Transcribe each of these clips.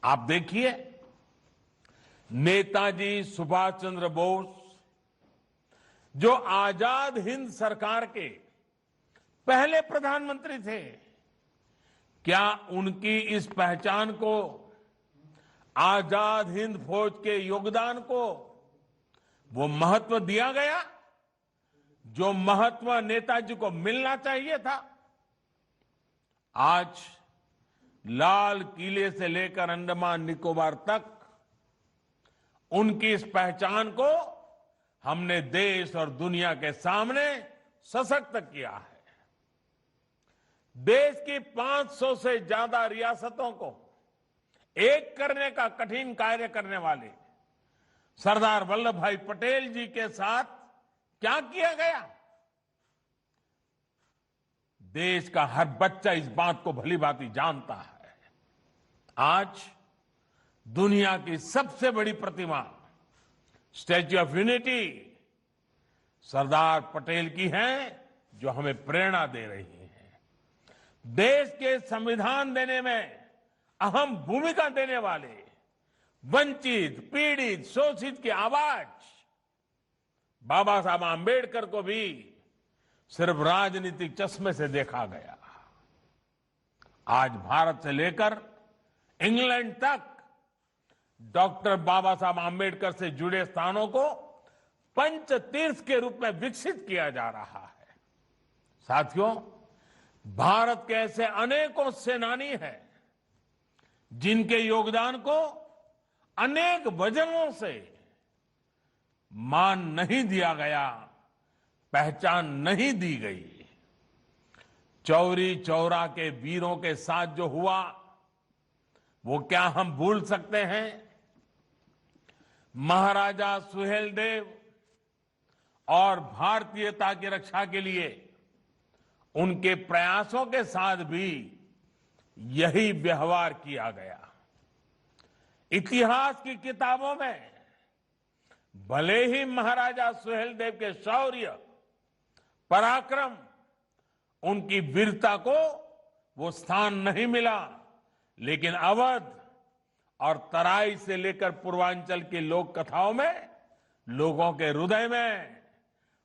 आप देखिए, नेताजी सुभाष चंद्र बोस जो आजाद हिंद सरकार के पहले प्रधानमंत्री थे, क्या उनकी इस पहचान को, आजाद हिंद फौज के योगदान को वो महत्व दिया गया जो महत्व नेताजी को मिलना चाहिए था? आज लाल किले से लेकर अंडमान निकोबार तक उनकी इस पहचान को हमने देश और दुनिया के सामने सशक्त किया है। देश की 500 से ज्यादा रियासतों को एक करने का कठिन कार्य करने वाले सरदार वल्लभ भाई पटेल जी के साथ क्या किया गया? देश का हर बच्चा इस बात को भली भांति जानता है। आज दुनिया की सबसे बड़ी प्रतिमा statue of unity Sardar Patel की है, जो हमें प्रेरणा दे रही है। देश के संविधान देने में अहम भूमिका देने वाले वंचित, पीड़ित, शोषित की आवाज बाबा साहब आंबेडकर को भी सिर्फ राजनीतिक चश्मे से देखा गया। आज भारत से लेकर इंग्लैंड तक डॉक्टर बाबा साहब आंबेडकर से जुड़े स्थानों को पंच तीर्थ के रूप में विकसित किया जा रहा है। साथियों, भारत के ऐसे अनेकों सेनानी हैं जिनके योगदान को अनेक वजहों से मान नहीं दिया गया, पहचान नहीं दी गई। चौरी चौरा के वीरों के साथ जो हुआ वो क्या हम भूल सकते हैं? महाराजा सुहेलदेव और भारतीयता की रक्षा के लिए उनके प्रयासों के साथ भी यही व्यवहार किया गया। इतिहास की किताबों में भले ही महाराजा सुहेलदेव के शौर्य, पराक्रम, उनकी वीरता को वो स्थान नहीं मिला, लेकिन अवध और तराई से लेकर पूर्वांचल की लोक कथाओं में लोगों के हृदय में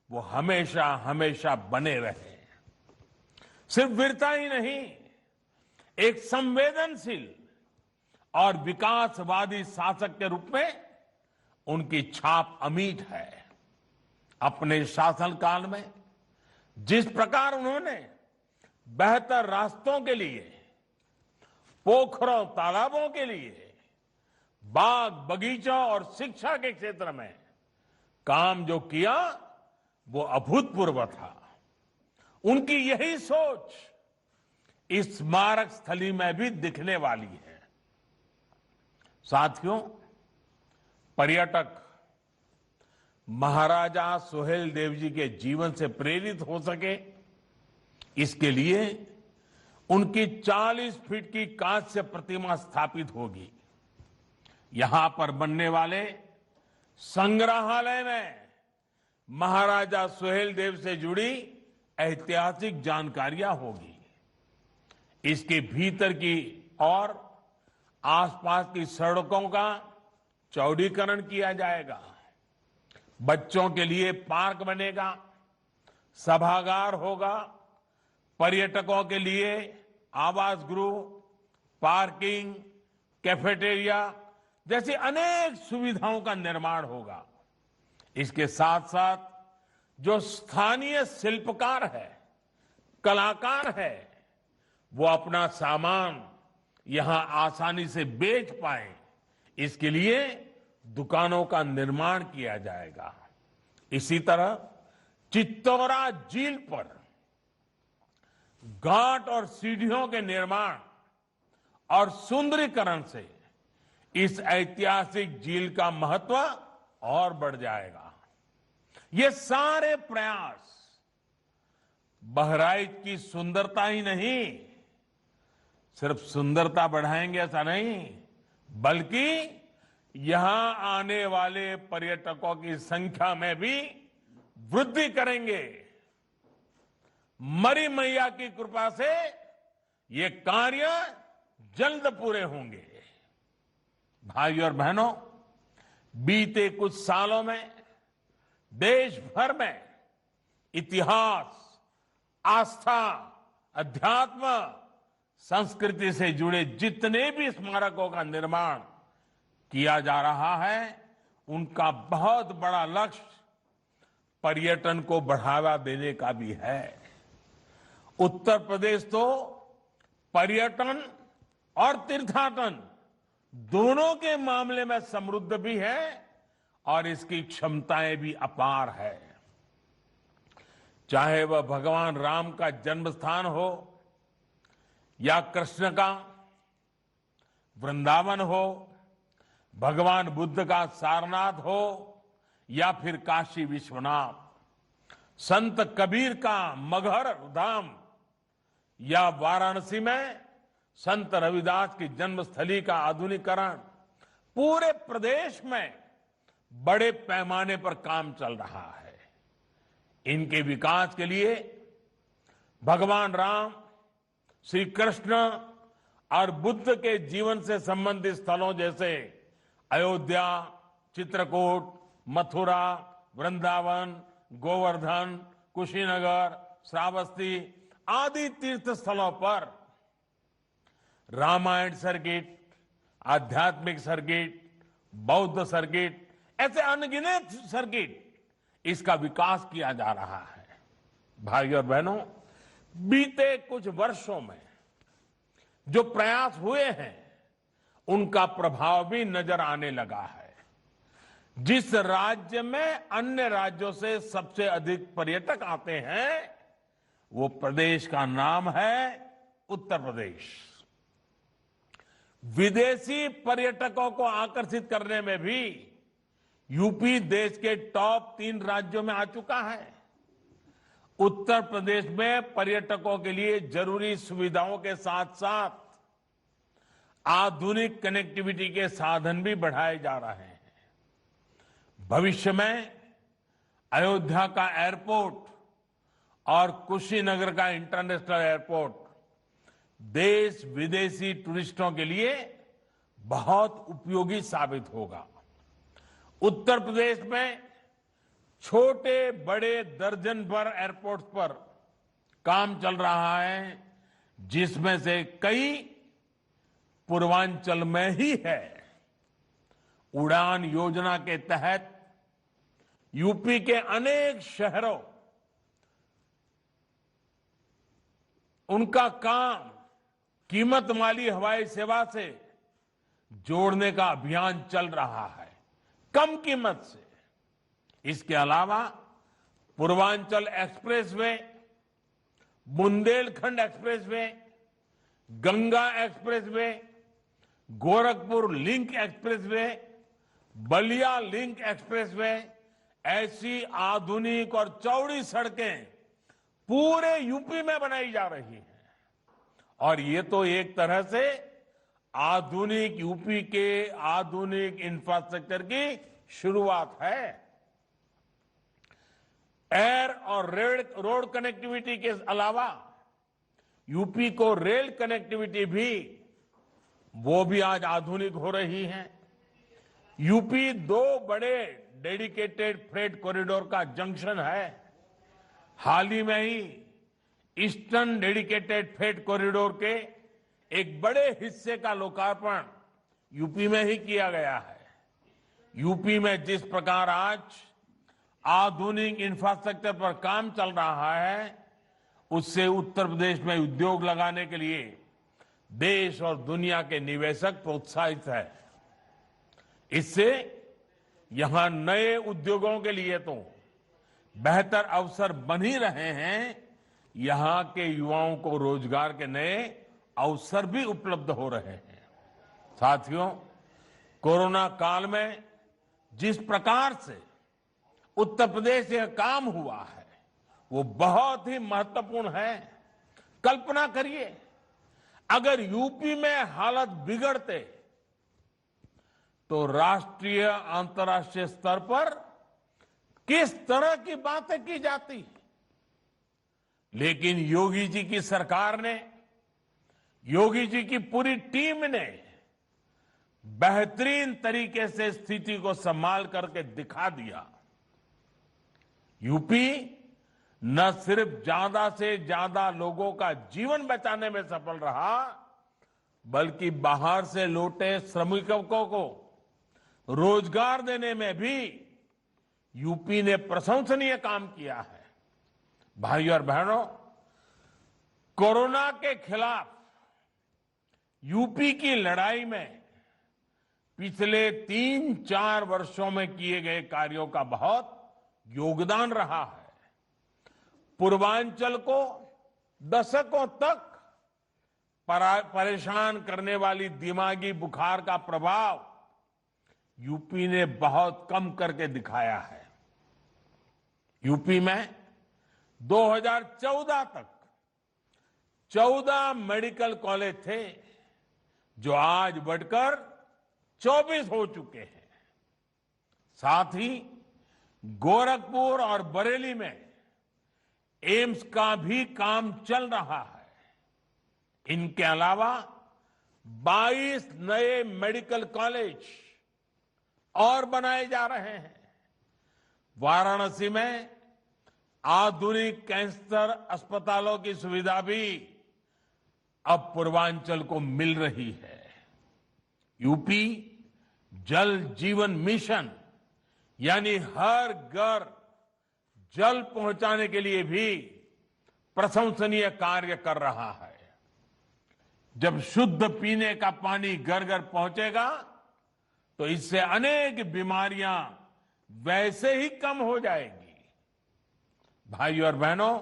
वो हमेशा हमेशा बने रहे। सिर्फ वीरता ही नहीं, एक संवेदनशील और विकासवादी शासक के रूप में उनकी छाप अमिट है। अपने शासनकाल में जिस प्रकार उन्होंने बेहतर रास्तों के लिए, पोखरों तालाबों के लिए, बाग बगीचों और शिक्षा के क्षेत्र में काम जो किया वो अभूतपूर्व था। उनकी यही सोच इस स्मारक स्थली में भी दिखने वाली है। साथियों, पर्यटक महाराजा सुहेलदेव जी के जीवन से प्रेरित हो सके, इसके लिए उनकी 40 फीट की कांस्य प्रतिमा स्थापित होगी। यहां पर बनने वाले संग्रहालय में महाराजा सुहेलदेव से जुड़ी ऐतिहासिक जानकारियां होगी। इसके भीतर की और आसपास की सड़कों का चौड़ीकरण किया जाएगा। बच्चों के लिए पार्क बनेगा, सभागार होगा, पर्यटकों के लिए आवास गृह, पार्किंग, कैफेटेरिया जैसी अनेक सुविधाओं का निर्माण होगा। इसके साथ साथ जो स्थानीय शिल्पकार है, कलाकार है, वो अपना सामान यहां आसानी से बेच पाए, इसके लिए दुकानों का निर्माण किया जाएगा। इसी तरह चित्तौरा झील पर घाट और सीढ़ियों के निर्माण और सुंदरीकरण से इस ऐतिहासिक झील का महत्व और बढ़ जाएगा। ये सारे प्रयास बहराइच की सुंदरता ही नहीं, सिर्फ सुंदरता बढ़ाएंगे ऐसा नहीं, बल्कि यहां आने वाले पर्यटकों की संख्या में भी वृद्धि करेंगे। मरी मैया की कृपा से ये कार्य जल्द पूरे होंगे। भाइयों और बहनों, बीते कुछ सालों में देश भर में इतिहास, आस्था, अध्यात्म, संस्कृति से जुड़े जितने भी स्मारकों का निर्माण किया जा रहा है, उनका बहुत बड़ा लक्ष्य पर्यटन को बढ़ावा देने का भी है। उत्तर प्रदेश तो पर्यटन और तीर्थाटन दोनों के मामले में समृद्ध भी है और इसकी क्षमताएं भी अपार है। चाहे वह भगवान राम का जन्म स्थान हो या कृष्ण का वृंदावन हो, भगवान बुद्ध का सारनाथ हो या फिर काशी विश्वनाथ, संत कबीर का मगहर धाम या वाराणसी में संत रविदास की जन्मस्थली का आधुनिकीकरण, पूरे प्रदेश में बड़े पैमाने पर काम चल रहा है। इनके विकास के लिए भगवान राम, श्री कृष्ण और बुद्ध के जीवन से संबंधित स्थलों जैसे अयोध्या, चित्रकूट, मथुरा, वृंदावन, गोवर्धन, कुशीनगर, श्रावस्ती आदि तीर्थ स्थलों पर रामायण सर्किट, आध्यात्मिक सर्किट, बौद्ध सर्किट, ऐसे अनगिनत सर्किट, इसका विकास किया जा रहा है। भाइयों और बहनों, बीते कुछ वर्षों में जो प्रयास हुए हैं, उनका प्रभाव भी नजर आने लगा है। जिस राज्य में अन्य राज्यों से सबसे अधिक पर्यटक आते हैं, वो प्रदेश का नाम है उत्तर प्रदेश। विदेशी पर्यटकों को आकर्षित करने में भी यूपी देश के टॉप 3 राज्यों में आ चुका है। उत्तर प्रदेश में पर्यटकों के लिए जरूरी सुविधाओं के साथ साथ आधुनिक कनेक्टिविटी के साधन भी बढ़ाए जा रहे हैं। भविष्य में अयोध्या का एयरपोर्ट और कुशीनगर का इंटरनेशनल एयरपोर्ट देश विदेशी टूरिस्टों के लिए बहुत उपयोगी साबित होगा। उत्तर प्रदेश में छोटे बड़े दर्जन भर एयरपोर्ट्स पर काम चल रहा है, जिसमें से कई पूर्वांचल में ही है। उड़ान योजना के तहत यूपी के अनेक शहरों उनका काम कीमत वाली हवाई सेवा से जोड़ने का अभियान चल रहा है, कम कीमत से। इसके अलावा Purvanchal expressway, Bundelkhand expressway, Ganga expressway, Gorakhpur link expressway, Ballia link expressway, ऐसी आधुनिक और चौड़ी सड़कें पूरे यूपी में बनाई जा रही हैं। और ये तो एक तरह से आधुनिक यूपी के आधुनिक इंफ्रास्ट्रक्चर की शुरुआत है। एयर और रोड कनेक्टिविटी के अलावा यूपी को रेल कनेक्टिविटी भी आज आधुनिक हो रही है। यूपी 2 बड़े डेडिकेटेड फ्रेट कॉरिडोर का जंक्शन है। हाल ही में ही ईस्टर्न डेडिकेटेड फ्रेट कॉरिडोर के एक बड़े हिस्से का लोकार्पण यूपी में ही किया गया है। यूपी में जिस प्रकार आज आधुनिक इंफ्रास्ट्रक्चर पर काम चल रहा है, उससे उत्तर प्रदेश में उद्योग लगाने के लिए देश और दुनिया के निवेशक प्रोत्साहित है। इससे यहां नए उद्योगों के लिए तो बेहतर अवसर बन ही रहे हैं, यहां के युवाओं को रोजगार के नए अवसर भी उपलब्ध हो रहे हैं। साथियों, कोरोना काल में जिस प्रकार से उत्तर प्रदेश से काम हुआ है, वो बहुत ही महत्वपूर्ण है। कल्पना करिए, अगर यूपी में हालत बिगड़ते तो राष्ट्रीय अंतर्राष्ट्रीय स्तर पर किस तरह की बातें की जाती। लेकिन योगी जी की सरकार ने, योगी जी की पूरी टीम ने बेहतरीन तरीके से स्थिति को संभाल करके दिखा दिया। यूपी न सिर्फ ज्यादा से ज्यादा लोगों का जीवन बचाने में सफल रहा, बल्कि बाहर से लौटे श्रमिकों को रोजगार देने में भी यूपी ने प्रशंसनीय काम किया है। भाइयों और बहनों, कोरोना के खिलाफ यूपी की लड़ाई में पिछले 3-4 वर्षों में किए गए कार्यों का बहुत योगदान रहा है। पूर्वांचल को दशकों तक परेशान करने वाली दिमागी बुखार का प्रभाव यूपी ने बहुत कम करके दिखाया है। यूपी में 2014 तक 14 मेडिकल कॉलेज थे, जो आज बढ़कर 24 हो चुके हैं। साथ ही गोरखपुर और बरेली में एम्स का भी काम चल रहा है। इनके अलावा 22 नए मेडिकल कॉलेज और बनाए जा रहे हैं। वाराणसी में आधुनिक कैंसर अस्पतालों की सुविधा भी अब पूर्वांचल को मिल रही है। यूपी जल जीवन मिशन यानी हर घर जल पहुंचाने के लिए भी प्रशंसनीय कार्य कर रहा है। जब शुद्ध पीने का पानी घर घर पहुंचेगा तो इससे अनेक बीमारियां वैसे ही कम हो जाएगी। भाइयों और बहनों,